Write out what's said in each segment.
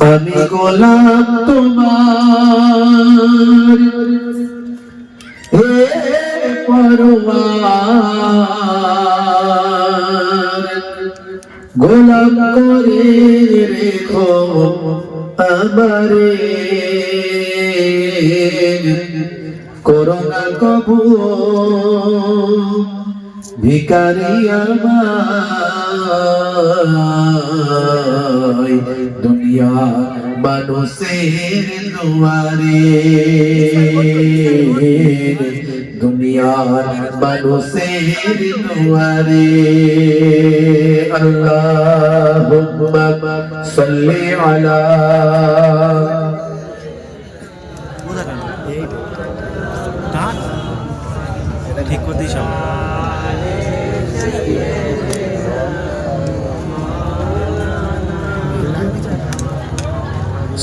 আমি গোলাম তোমার হে পরওয়ার গোলাম করে রেখো আমারে করোনা কবু ভিখারি আমায় দুনিয়া মানুষের দুয়ারে দুনিয়ার মানুষের দুয়ারে আল্লাহুম্মা সাল্লি আলা ঠিক করে দিস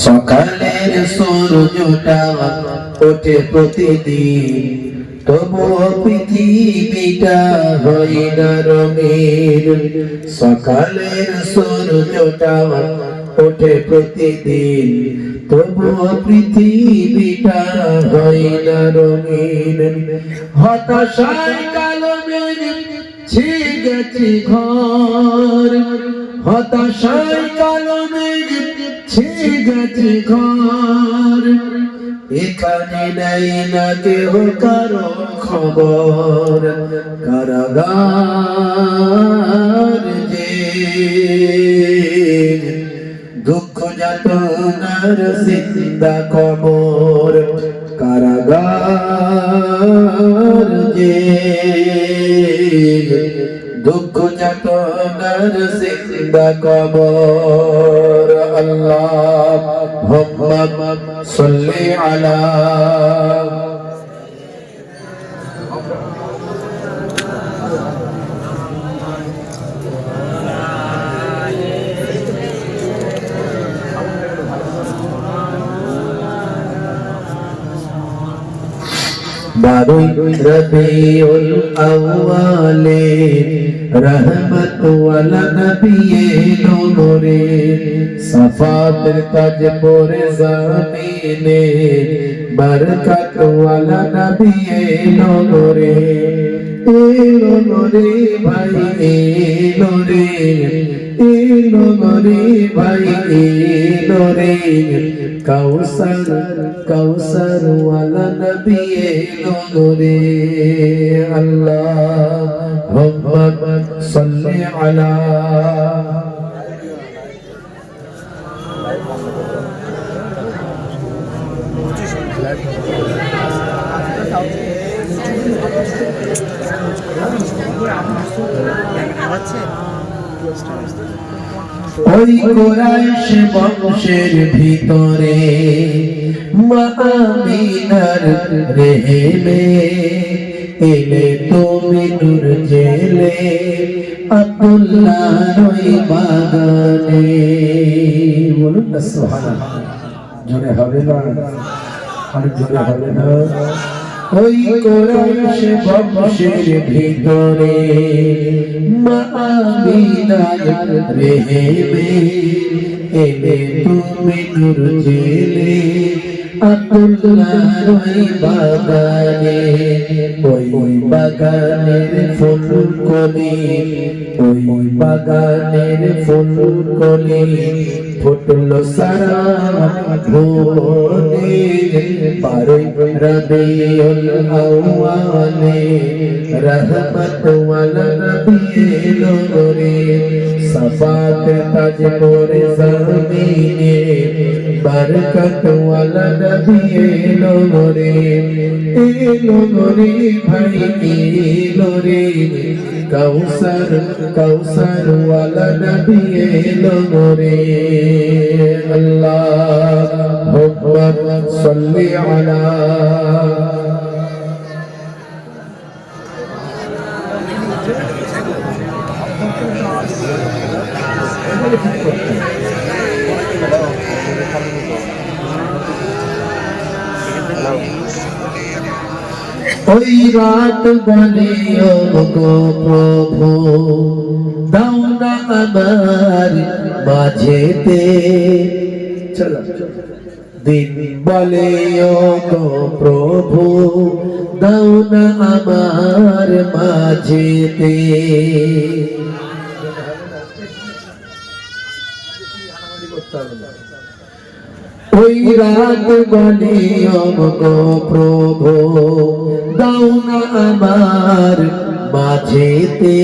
সকালের সূর্যটা ওঠে প্রতিদিন তবুও পৃথিবীটা হয় না রঙিন সকালের সূর্যটা ওঠে প্রতিদিন তবুও পৃথিবীটা হয় না রঙিন হতাশায় কালো মেঘ ছেয়ে গেছে ঘর হতাশায় কালো মেঘ ছেয়ে গেছে ঘর এখানে নাই না কেহ কারো খবর কারাগার যে দুঃখ যাতনার জিন্দা কবর কারাগার যে দুঃখ যাতনার জিন্দা কবর আল্লাহুম্মা সাল্লি আলা বারোই রবিউল আউয়ালে রহমত ওয়ালা নবী নূরে সাফাতের তাজ পরে জামিনে বরকত ওয়ালা নবী নূরে এলো নূরে ভাই এলো রে এলো নূরে ভাই এলো রে কাউসার কাউসার ওয়ালা নবী এলো নূরে আল্লাহুম্মা সাল্লি আলা ওই কুরাইশ বংশের ভিতরে মা আমিনার রেহেমে এলে তুমি নূর জেলে আব্দুল্লাহর ওই বাগানে বলুন না সুবহানাল্লাহ জোরে হবে না আর জোরে হবে না ওই কুরাইশ বংশের ভিতরে মা আমিনার রেহেমে এলে তুমি নূর জেলে আব্দুল্লাহর ওই বাগানে ওই বাগানের ফুল কলি ওই বাগানের ফুল কলি ফুটলো সারা ভুবনে বারোই রবিউল আউয়ালে রহমত ওয়ালা নবী এলো নূরে সাফাত তাজ পরে জামিনে বরকত ওয়ালা নবী এলো নূরে ভাই এলো রে কাউসার কাউসার ওয়ালা নবী এলো নূরে আল্লাহুম্মা সাল্লি আলা ওই রাত বলে গো প্রভু দাও না আমার মাঝেতে দিন বলে ও গো প্রভু দাও না আমার মাঝেতে ওই রাত বলে ও গো প্রভু দাও না আমার মাঝেতে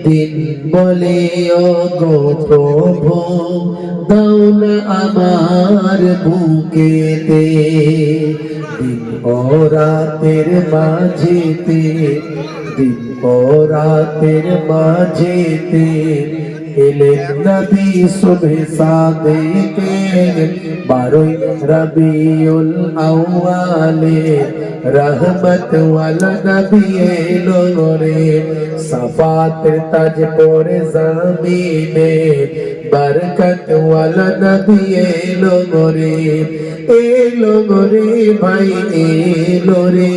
দিন বলে ও গো প্রভু দাও না আমার বুকেতে দিন ও রাতের মাঝেতে দিন ও রাতের মাঝেতে এলেন নবী সুবহে সাদেকে 12 রবিউল আউয়ালে রহমত ওয়ালা নবী এলো রে সাফাতের তাজ পরে জমিনে বরকত ওয়ালা নবী এলো রে ভাই এলো রে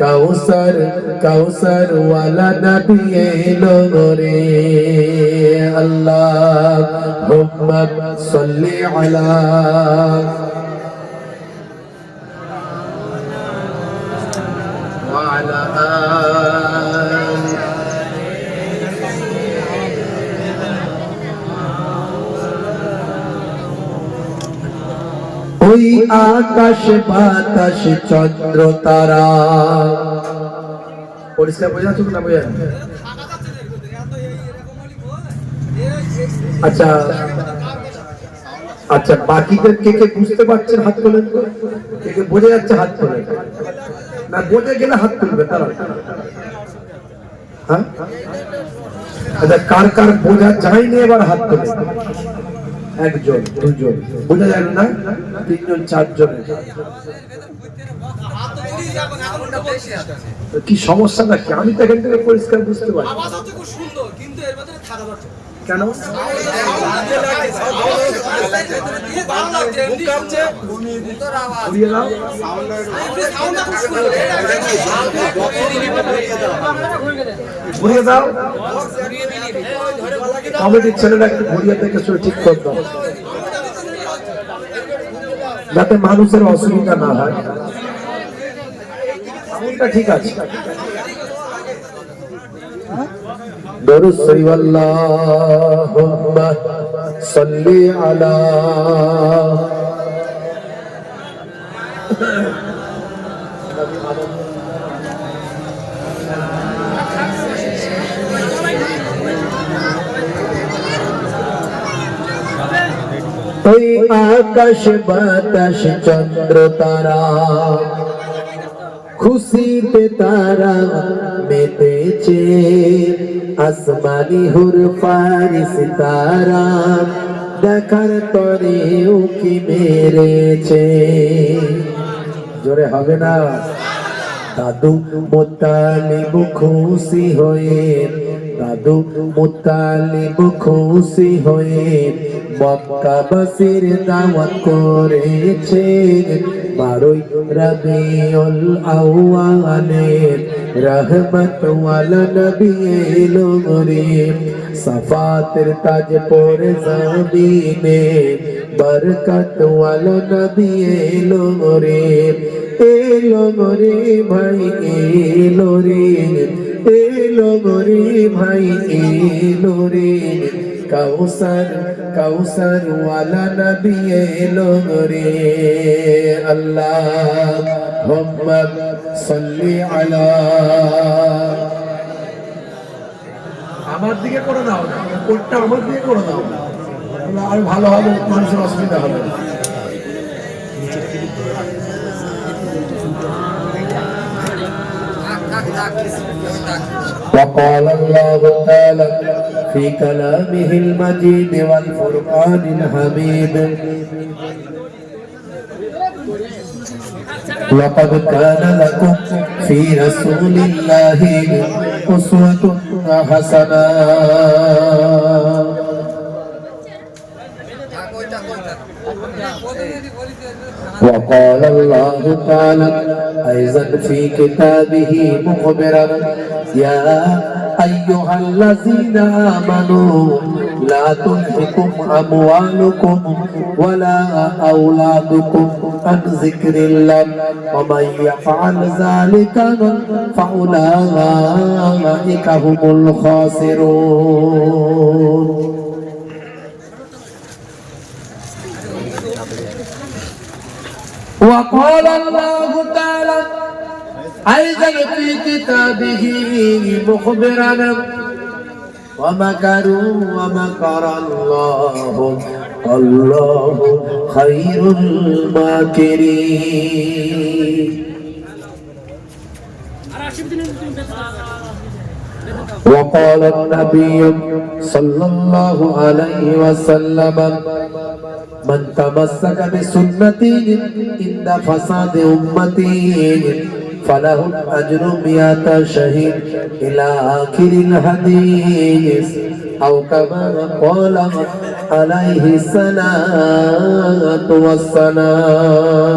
কাউসার কাউসার ওয়ালা নবী এলো রে আল্লাহুম্মা সাল্লি আলা ওয়া আলা আলি ওই আকাশ বাতাস চন্দ্র তারা পরিষ্কার বোঝা যাচ্ছে না বোঝা আচ্ছা আচ্ছা বাকিদের কে কে বুঝতে পারছেন হাত তোলেন তো কে কে বোঝা যাচ্ছে হাত তোলেন না বোঝা গেলে হাত তুলবে তারা হ্যাঁ আচ্ছা কার কার বোঝা যায়নি এবার হাত তোলেন একজন দুজন বোঝা যায় না তিনজন চারজন কি সমস্যাটা কি আমি তো এখান থেকে পরিষ্কার বুঝতে পারি কেন ঘুরিয়ে দাও কমিটির ছেলেরা একটু ঘুরিয়ে থেকে ঠিক করতে হবে যাতে মানুষের অসুবিধা না হয় ঠিক আছে দরুদ শরীফ আল্লাহুম্মা সাল্লি আলা ওই আকাশ বাতাস চন্দ্র তারা খুশিতে তারা মেতেছে আসমানি হুর ফারিস তারা দেখার তরে উকি মেরেছে জোরে হবে না দাদু মুত্তালিব খুশি হয়ে দাদু মুত্তালিব খুশি হয়ে মক্কাবাসীর দাওয়াত করেছে 12 রবিউল আউয়ালে রহমত ওয়ালা নবী এলো রে সাফাতের তাজ পরে জমিনে বরকত ওয়ালা নবী এলো রে ভাই এলো রে ভাই এলো রে কাউসার কাউসার ওয়ালা নবী এলো রে আল্লাহুম্মা সাল্লি আলা আমার দিকে করে দাও কোটটা আমার দিকে করে দাও আর ভালো হবে মানুষের অসুবিধা হবে وقال الله تعالى في كلامه المجيد والفرقان الحميد لقد كان لكم في رسول الله أسوة حسنة وقال الله تعالى أيضا في كتابه مخبرا يا أيها الذين آمنوا লা তুলহিকুম আমওয়ালুকুম ওয়ালা আওলাদুকুম আন যিকরিল্লাহ ওয়া মান ইয়াফআল যালিকা ফাউলাইকা হুমুল খাসিরুন। وقال الله تعالى أيضا في كتابه مخبرا ومكروا ومكر الله والله خير الماكرين. وقال النبي صلى الله عليه وسلم من تمسك بسنتي عند فساد أمتي فله أجر 100 شهيد إلى آخر الحديث أو كما قال عليه الصلاة والسلام.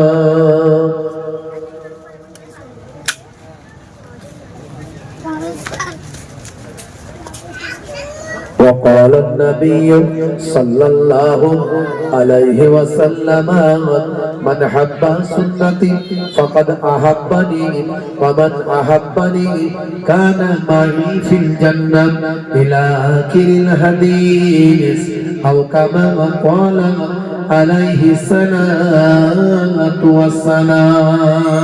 وقال النبي صلى الله عليه وسلم من حب سنتي فقد أحبني ومن أحبني كان معي في الجنة إلى آخر الحديث أو كما قال عليه الصلاة والسلام.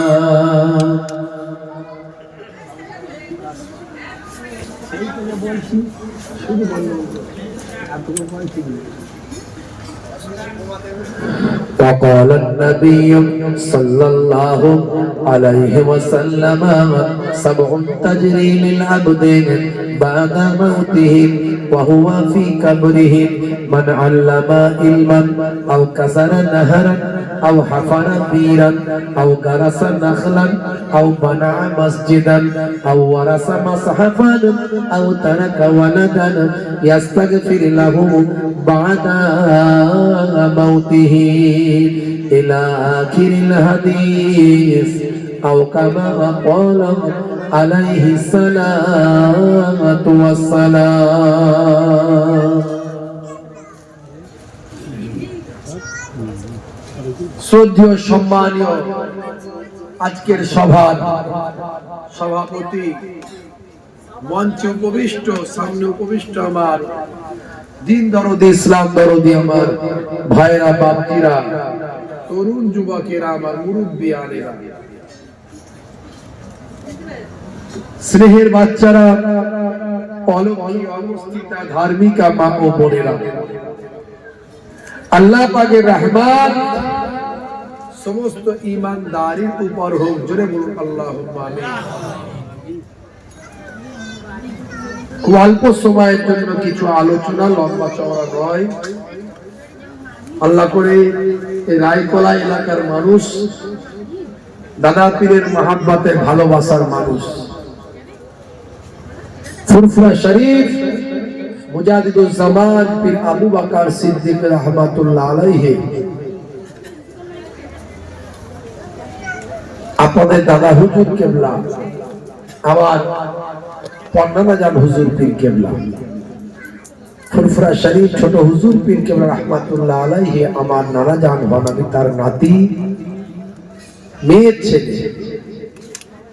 وقال النبي صلى الله عليه وسلم 7 تجري للعبد بعد موته وهو في قبره من علم علما أو كسر نهرا أو حفر بيرا أو غرس نخلا أو بنى مسجدا أو ورث مصحفا أو ترك ولدا يستغفر له بعد موته إلى آخر الحديث أو كما قال عليه الصلاة والسلام. শ্রদ্ধেয় সম্মানীয় আজকের সভার সভাপতি, মঞ্চে উপবিষ্ট, সামনে উপবিষ্ট আমার দিন দরদি, ইসলাম দরদি আমার ভাইরা, বাপজিরা, তরুণ যুবকেরা, আমার মুরব্বিয়ানেরা, স্নেহের বাচ্চারা, অলৌকিক অবস্থিতা ধার্মিকা মা ও বোনেরা, আল্লাহ পাকের রহমত সমস্ত ঈমানদারির উপর হোক। জোরে বলুন আল্লাহুম্মা আমিন। খুব অল্প সময়ের জন্য কিছু আলোচনা, লম্বা চওড়া নয়। আল্লাহ করে এই রায়কলা এলাকার মানুষ, দাদা পীরের মহাব্বতে ভালোবাসার মানুষ, ফুরফুরা শরীফ মুজাদ্দিদুজ জামান পীর আবু বকর সিদ্দিক রাহমাতুল্লাহ আলাইহি, আপনাদের দাদা হুজুর কেবলা, আমার পন্নানা জান হুজুর পীর কেবলা, ফুরফুরা শরীফ ছোট হুজুর পীর কেবলা রাহমাতুল্লাহ আলাইহি, আমার নানা জান হন, আমি তার নাতি, মেয়ের ছেলে।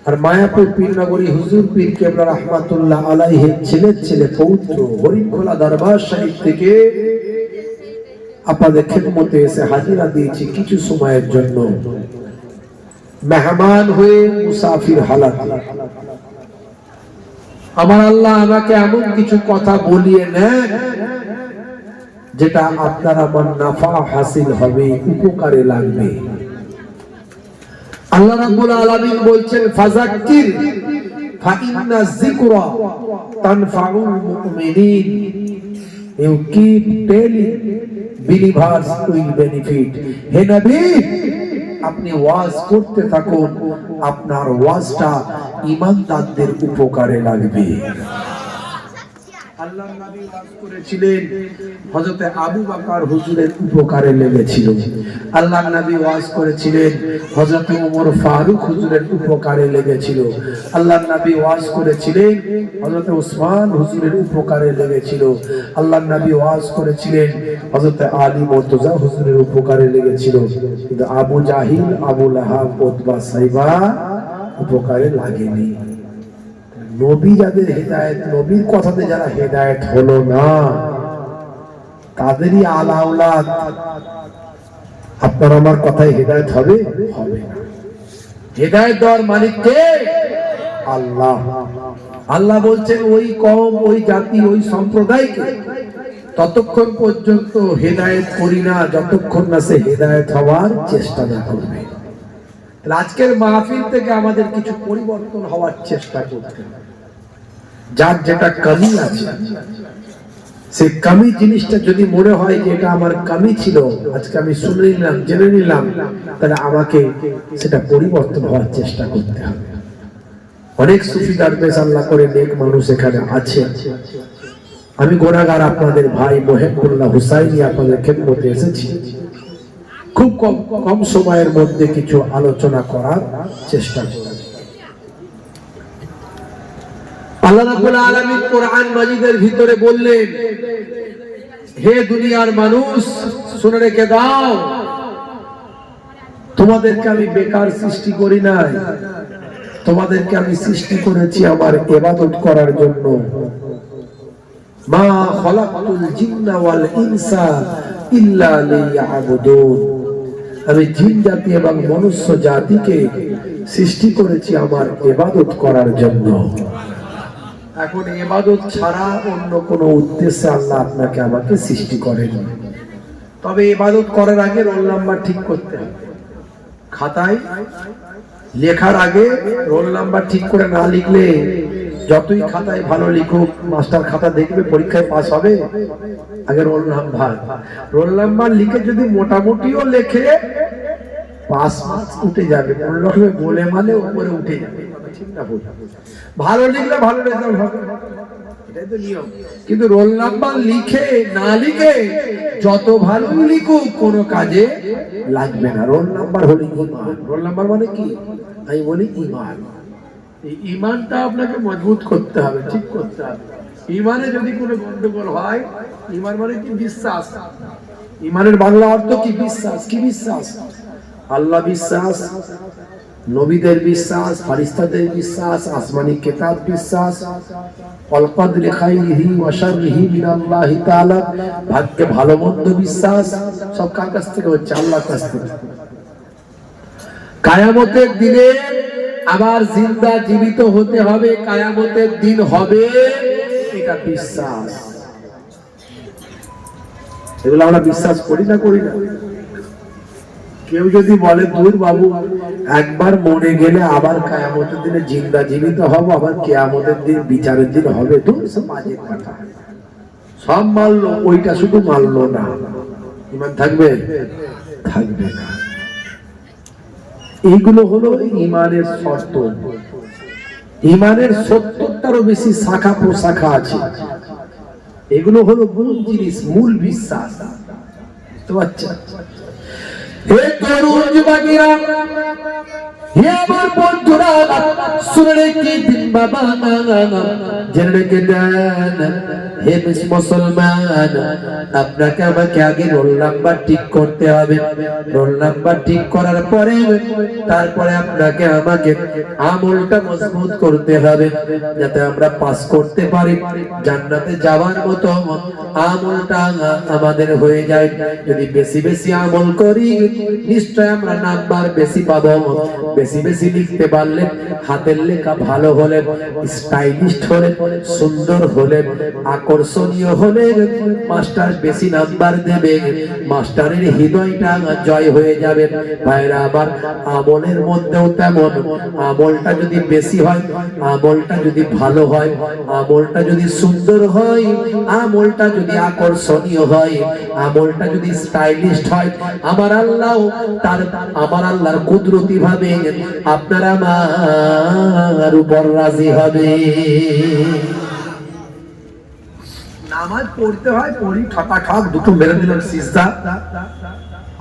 আর মায়াপুর পীরনগরী হুজুর পীর কেবলা রাহমাতুল্লাহ আলাইহি ছেলের ছেলে পৌত্র, হরিণখোলা দরবার শরীফ থেকে আপনাদের খেদমতে এসে হাজিরা দিয়েছি কিছু সময়ের জন্য, মেহমান হয়ে, মুসাফির হালাত। আমার আল্লাহ আমাকে এমন কিছু কথা বলিয়ে নেন যেটা আপনার আমার নাফা হাসিল হবে, উপকারে লাগবে। আল্লাহ রাব্বুল আলামিন বলছেন, ফাযাক্কির ফাইন্না যিকরা তানফাউল মুমিনিন। You keep telling believers will benefit. হে নবী, আপনি ওয়াজ করতে থাকুন, আপনার ওয়াজটা ঈমানদারদের উপকারে লাগবে। আল্লাহর নবী ওয়াজ করেছিলেন, হযরত আবু বকর হুজুরের উপকারে লেগেছিল। আল্লাহর নবী ওয়াজ করেছিলেন, হযরত ওমর ফারুক হুজুরের উপকারে লেগেছিল। আল্লাহর নবী ওয়াজ করেছিলেন, হযরত ওসমান হুজুরের উপকারে লেগেছিল। আল্লাহর নবী ওয়াজ করেছিলেন, হযরত আলী মুর্তজা হুজুরের উপকারে লেগেছিল। কিন্তু আবু জাহিল, আবু লাহাব, উতবা, সাইবা উপকারে লাগেনি। নবী যাদের হেদায়েত, নবীর কথাতে যারা হেদায়েত হলো না, তাদেরই আলাউলাদ আপনার আমার কথায় হেদায়েত হবে হবে না। হেদায়েত দেওয়ার মালিক কে? আল্লাহ। আল্লাহ বলছেন ওই কওম, ওই জাতি, ওই সম্প্রদায়কে ততক্ষণ পর্যন্ত হেদায়েত করি না যতক্ষণ না সে হেদায়েত হওয়ার চেষ্টা না করবে। আজকের মাহফিল থেকে আমাদের কিছু পরিবর্তন হওয়ার চেষ্টা করতে হবে। যার যেটা কমি আছে, সেই কমি জিনিসটা যদি মনে হয় যে এটা আমার কমি ছিল, আজকে আমি শুনে নিলাম, জেনে নিলাম, তাহলে আমাকে সেটা পরিবর্তন হওয়ার চেষ্টা করতে হবে। অনেক সুফি দরবেশ আল্লাহ করে নেক মানুষ এখানে আছে। আমি গুনাহগার আপনাদের ভাই মোহাম্মদুল্লাহ হুসাইনি আপনাদের খেদমতে এসেছি। খুব কম সময়ের মধ্যে কিছু আলোচনা করার চেষ্টা করব। আল্লাহ রাব্বুল আলামিন কোরআন মাজিদের ভিতরে বললেন, হে দুনিয়ার মানুষ শুনে রেখে দাও, তোমাদেরকে আমি বেকার সৃষ্টি করি নাই, তোমাদেরকে আমি সৃষ্টি করেছি আমার ইবাদত করার জন্য। মা খালাকতুল জিন্না ওয়াল ইনসা ইল্লা লিয়াবুদুন, আমি জিন জাতি এবং মনুষ্য জাতিকে সৃষ্টি করেছি আমার ইবাদত করার জন্য। এখন ইবাদত ছাড়া অন্য কোনো উদ্দেশ্যে আল্লাহ আপনাকে আমাকে সৃষ্টি করেনি। তবে ইবাদত করার আগে রোল নাম্বার ঠিক করতে হবে। খাতায় লেখার আগে রোল নাম্বার ঠিক করে না লিখলে, যতই খাতায় ভালো লিখুক, মাস্টার খাতা দেখবে, পরীক্ষায় পাস হবে? আগে রোল নাম্বার লিখে যদি মোটামুটিও লেখে, পাস মার্কস উঠে যাবে, বলে মালে উপরে উঠে যাবে। ভালো লিখলে ভালো রেজাল্ট হবে, এটাই তো নিয়ম। কিন্তু রোল নাম্বার লিখে না লিখে যত ভালো লিখুক কোনো কাজে লাগবে না। রোল নাম্বার হলো ঈমান। রোল নাম্বার মানে কি? আমি বলি ঈমান। এই ঈমানটা আপনাকে মজবুত করতে হবে, ঠিক করতে হবে। ঈমানে যদি কোনো গন্ডগোল হয়, ঈমান মানে কি? বিশ্বাস। ঈমানের বাংলা অর্থ কি? বিশ্বাস। কি বিশ্বাস? আল্লাহ বিশ্বাস, নবীদের বিশ্বাস, ফেরেশতাদের বিশ্বাস, আসমানি কিতাব বিশ্বাস, ওয়াল কদরি খাইরিহি ওয়া শাররিহি মিনাল্লাহি তাআলা, ভাগ্যে ভালো মন্দ বিশ্বাস। সব কার কাছ থেকে হচ্ছে? আল্লাহর কাছ থেকে। কিয়ামতের দিনে আবার জিন্দা জীবিত হতে হবে, কিয়ামতের দিন হবে, এটা বিশ্বাস। এগুলো আমরা বিশ্বাস করি না? করি না? কেউ যদি বলে দূর বাবু, একবার মরে গেলে আবার কিয়ামতের দিনে জিন্দা জীবিত হব, আবার কিয়ামতের দিন বিচারের দিন হবে, দূর, সব বাজে কথা। সব মানলো, ওইটা শুধু মানলো না, ঈমান থাকবে? থাকবে না। এইগুলো হলো ঈমানের শর্ত। ঈমানের 70টারও বেশি শাখা প্রশাখা আছে। এগুলো হলো মূল জিনিস, মূল বিশ্বাস। তো আচ্ছা, হে তরুণ যুবকেরা, হে আমার বন্ধুরা, শুনে রেখে দিন বাবা, জেনে রেখে দেন, হে মুসলমান, আপনাকে আমাকে আগে রোল নাম্বার ঠিক করতে হবে। রোল নাম্বার ঠিক করার পরে তারপরে আপনাকে আমাকে আমলটা মজবুত করতে হবে, যাতে আমরা পাস করতে পারি, জান্নাতে যাওয়ার মতো আমলটা আমাদের হয়ে যায়। যদি বেশি বেশি আমল করি, নিশ্চয় আমরা নাম্বার বেশি পাবো। বেশি বেশি লিখতে পারলে, হাতের লেখা ভালো হলে, স্টাইলিশ হলে, সুন্দর হলে, আকর্ষণীয় হলে, মাস্টার বেশি নাম্বার দেবে, মাস্টারের হৃদয়টা জয় হয়ে যাবে। ভাইরা আবার আমলের মধ্যেও তেমন, আমলটা যদি বেশি হয়, আমলটা যদি ভালো হয়, আমলটা যদি সুন্দর হয়, আমলটা যদি আকর্ষণীয় হয়, আমলটা যদি স্টাইলিশ হয়, আমার আল্লাহর কুদরতি ভাবে আপনারা আমার উপর রাজি হবে। নামাজ পড়তে হয়, পড়ি, ঠাপা ঠাপ দুটো মেরে দিলাম সিজদা।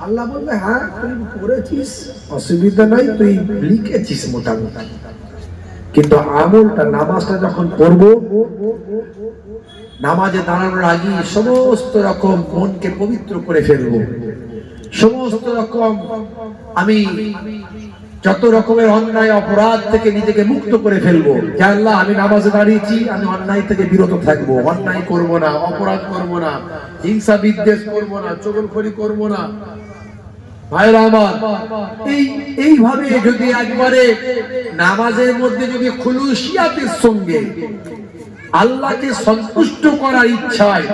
আল্লাহ বলবে হ্যাঁ তুই পড়েছিস, অসুবিধা নাই, তুই লিখেছিস মোটামুটি, কিন্তু আমলটা নামাজটা যখন পড়বো, নামাজে দাঁড়ানোর আগে সমস্ত রকম মনকে পবিত্র করে ফেলবো, সমস্ত রকম আমি যত রকমের অন্যায় অপরাধ থেকে নিজেকে মুক্ত করে ফেলবো। যে আল্লাহ আমি নামাজে দাঁড়িয়েছি, আমি অন্যায় থেকে বিরত থাকবো, অন্যায় করব না, অপরাধ করব না, হিংসা বিদ্বেষ করব না, চগলখড়ি করব না। ভাইরা আমার, এইভাবে যদি একবারে নামাজের মধ্যে যদি খুলুসিয়াতের সঙ্গে আল্লাহকে সন্তুষ্ট করার ইচ্ছায়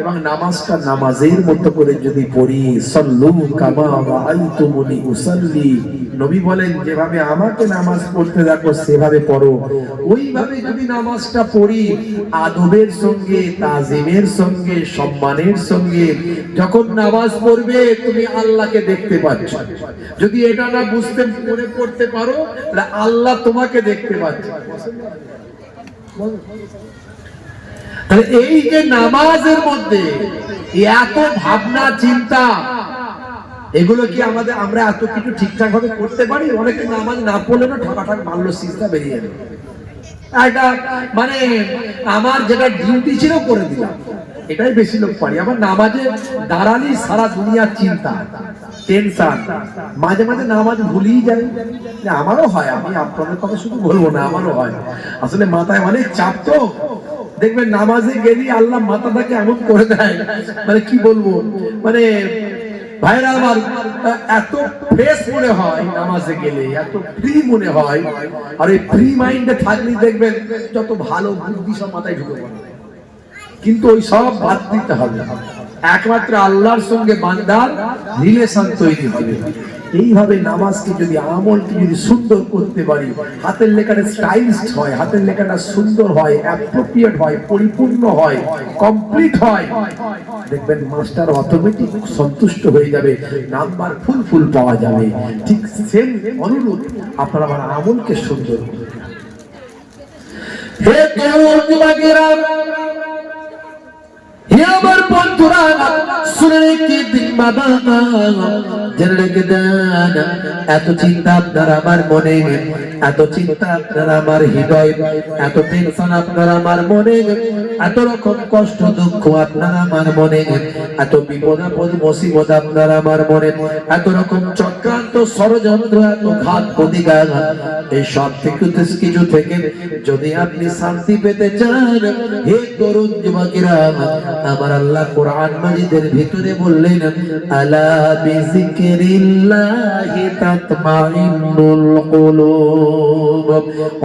এবং নামাজটা নামাজের মতো করে যদি পড়ি, সাল্লু কামা রাআইতুমুনি উসাল্লি, নবী বলেন যেভাবে আমাকে নামাজ পড়তে দেখো সেভাবে পড়ো, ওইভাবে যদি নামাজটা পড়ি আদবের সঙ্গে, তাজিমের সঙ্গে, সম্মানের সঙ্গে, যখন নামাজ পড়বে তুমি আল্লাহকে দেখতে পাচ্ছ। যদি এটা না বুঝতে মনে করতে পারো তাহলে আল্লাহ তোমাকে দেখতে পাচ্ছে। তাহলে এই যে নামাজের মধ্যে এত ভাবনা চিন্তা, এগুলো কি আমরা এত কিছু ঠিকঠাক ভাবে করতে পারি? অনেকে নামাজ না পড়লে না ঠাকাঠাক মারলো, সিজদা বেরিয়ে যাবে, এটা মানে আমার যেটা ডিউটি ছিল করে দিলাম, এটাই বেশি লোক পারি। আবার নামাজে দাঁড়ালি সারা দুনিয়ার চিন্তা, টেনশন, মাঝে মাঝে নামাজ ভুলেই যাই। আমারও হয়, আমি আপনাদের কথা শুধু বলবো না, আমারও হয়। আসলে মাথায় অনেক চাপ, তো দেখবেন নামাজে গেলে আল্লাহ মাথাটাকে এমন করে দেয়, মানে কি বলবো, মানে ভাইরা আমার এত ফ্রেশ মনে হয় নামাজে গেলে, এত ফ্রি মনে হয়। আর এই ফ্রি মাইন্ডে থাকলে দেখবেন যত ভালো বুদ্ধি সব মাথায় ঢুকে পড়ে, কিন্তু ওই সব বাদ দিতে হবে, একমাত্র আল্লাহর সঙ্গে বান্দার রিলেশন তৈরি হবে। এইভাবে নামাজকে যদি আমলকে যদি সুন্দর করতে পারি, হাতের লেখাটা স্টাইলিশ হয়, হাতের লেখাটা সুন্দর হয়, অ্যাপ্রোপ্রিয়েট হয়, পরিপূর্ণ হয়, কমপ্লিট হয়, দেখবেন মাস্টার অটোমেটিক সন্তুষ্ট হয়ে যাবে, নাম্বার ফুল পাওয়া যাবে। ঠিক সেম অনুরূপ আপনারা আমার আমলকে সুন্দর করুন। হে যুবকেরা, হে আমার বন্ধুরা, শুনে রেখে দিন বাবা, জেনে রেখে দেন, এত চিন্তা আপনার আমার মনে, এত চিন্তা আপনার আমার হৃদয়, এত টেনশন আপনার আমার মনে, এত রকম কষ্ট দুঃখ আপনার আমার মনে, এত বিপদ আপদ মুসিবত আপনার আমার মনে, এত রকম চক্রান্ত ষড়যন্ত্র, এত ঘাত প্রতিঘাত, এই সব কিছু থেকে যদি আপনি শান্তি পেতে চান, হে তরুণ যুবকেরা, আমার আল্লাহ কোরআন মাজিদের ভিতরে বললেন, আলা বিযিকরিল্লাহি তাতমাইন্নুল কুলুব,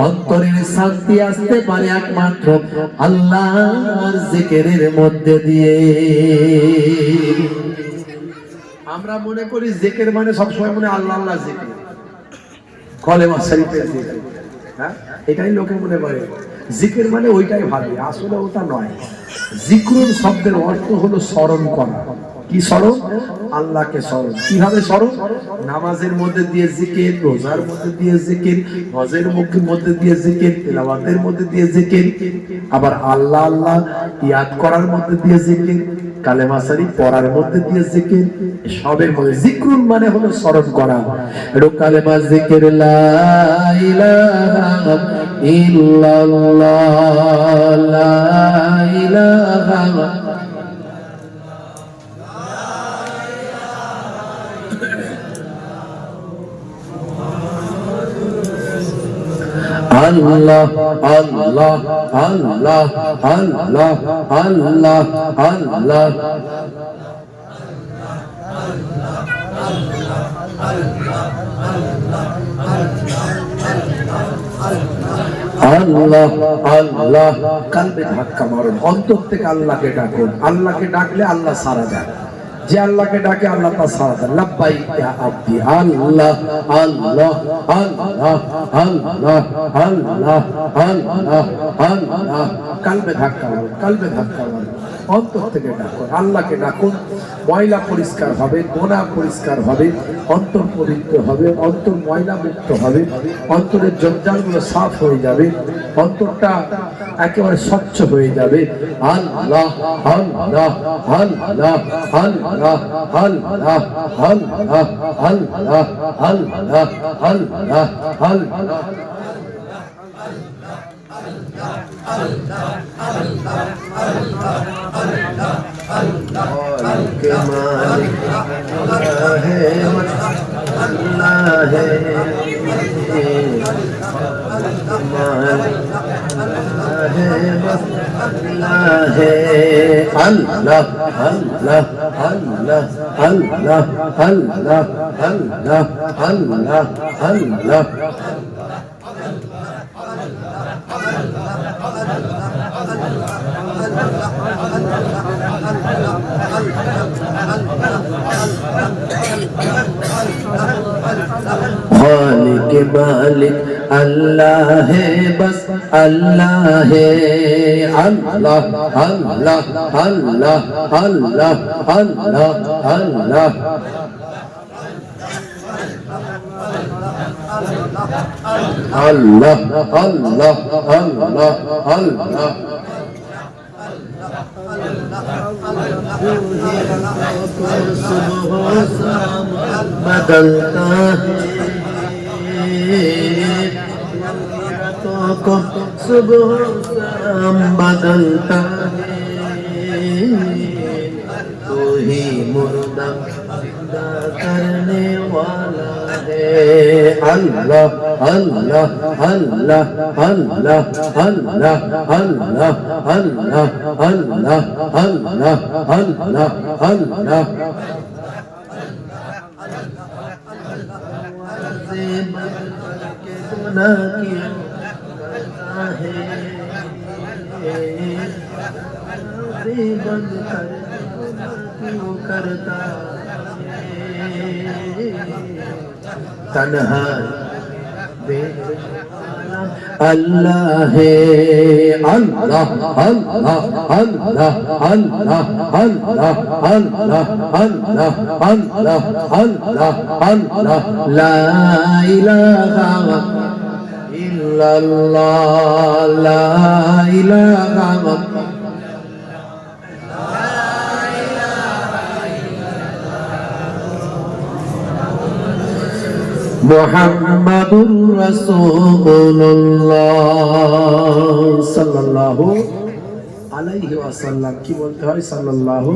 অন্তরের শান্তি আসতে পারে একমাত্র আল্লাহর জিকিরের মধ্যে দিয়ে। আমরা মনে করি জিকির মানে সবসময় মনে আল্লাহ আল্লাহ জিকির, কলেমা শরীফের জিকির, হ্যাঁ এটাই লোকে মনে করে জিকির মানে ওইটাই ভাবে, আসলে ওটা নয়। জিক্রুন শব্দের অর্থ হলো স্মরণ করা। কি স্মরণ? আল্লাহকে স্মরণ। কিভাবে স্মরণ? নামাজের মধ্যে দিয়ে জিকির, রোজার মধ্যে দিয়ে জিকির, হজের মধ্যে দিয়ে জিকির, তেলাওয়াতের মধ্যে দিয়ে জিকির, আবার আল্লাহ আল্লাহ ইয়াদ করার মধ্যে দিয়ে জিকির, কালেমা শরীফ পড়ার মধ্যে দিয়ে জিকির, সবের মধ্যে জিক্রুন মানে হলো স্মরণ করা। এটা কালেমা জিকির, লা ইলাহা ইল্লাল্লাহ, লা ইলাহা আল্লাহ আল্লাহ আল্লাহ আল্লাহ আল্লাহ আল্লাহ আল্লাহ আল্লাহ। কালবে ধাক্কা মারুন, অন্তর থেকে আল্লাহকে ডাকুন। আল্লাহকে ডাকলে আল্লাহ সাড়া দেয়, যে আল্লাহকে ডাকে আল্লাহ তার সাড়া দেয়। লাব্বাইক ইয়া আব্দি, আল্লাহ আল্লাহ আল্লাহ আল্লাহ আল্লাহ আল্লাহ আল্লাহ। কালবে ধাক্কা মারুন, কালবে ধাক্কা মারুন, অন্তর থেকে ডাকুন, আল্লাহকে ডাকুন। ময়লা পরিষ্কার হবে, গোনা পরিষ্কার হবে, অন্তর পবিত্র হবে, অন্তর ময়লা মুক্ত হবে, অন্তরের জঞ্জালগুলো সাফ হয়ে যাবে, অন্তরটা একেবারে স্বচ্ছ হয়ে যাবে। আল্লাহ আল্লাহ আল্লাহ আল্লাহ আল্লাহ আল্লাহ আল্লাহ আল্লাহ আল্লাহ আল্লাহ। मालिक अल्लाह है, अल्लाह है, अल्लाह है, अल्लाह अल्लाह अल्लाह अल्लाह अल्लाह अल्लाह अल्लाह अल्लाह। खालिक मालिक अल्लाह है, बस अल्लाह है, अल्लाह अल्लाह अल्लाह अल्लाह अल्लाह अल्लाह। अल्लाह अल्लाह अल्लाह अल्लाह। बदलता है को सुबह शाम बदलता है, तू ही मुर्दा जिंदा करने वाला है। अल्लाह अल्लाह अल्लाह अल्लाह अल्लाह अल्लाह अल्लाह अल्लाह अल्लाह अल्लाह अल्लाह। से बदल के गुनाह किया करता है, से बंद कर क्यों करता है, तन्हा अल्लाह है, अल्लाह अल्लाह अल्लाह अल्लाह अल्लाह अल्लाह अल्लाह अल्लाह अल्लाह अल्लाह। ला इलाहा इल्लल्लाह, ला इलाहा मुहम्मदुर रसूलुल्लाह সাল্লাল্লাহু আলাইহি ওয়াসাল্লাম। কি বলতে হয়? সাল্লাল্লাহু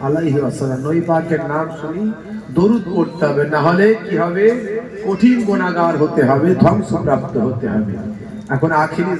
আলাইহি ওয়াসাল্লাম। নবী পাকের নাম শুনি দরুদ পড়তে হবে, না হলে কি হবে? কঠিন গুনাহগার হতে হবে, ধ্বংসপ্রাপ্ত হতে হবে। এখন আখিরি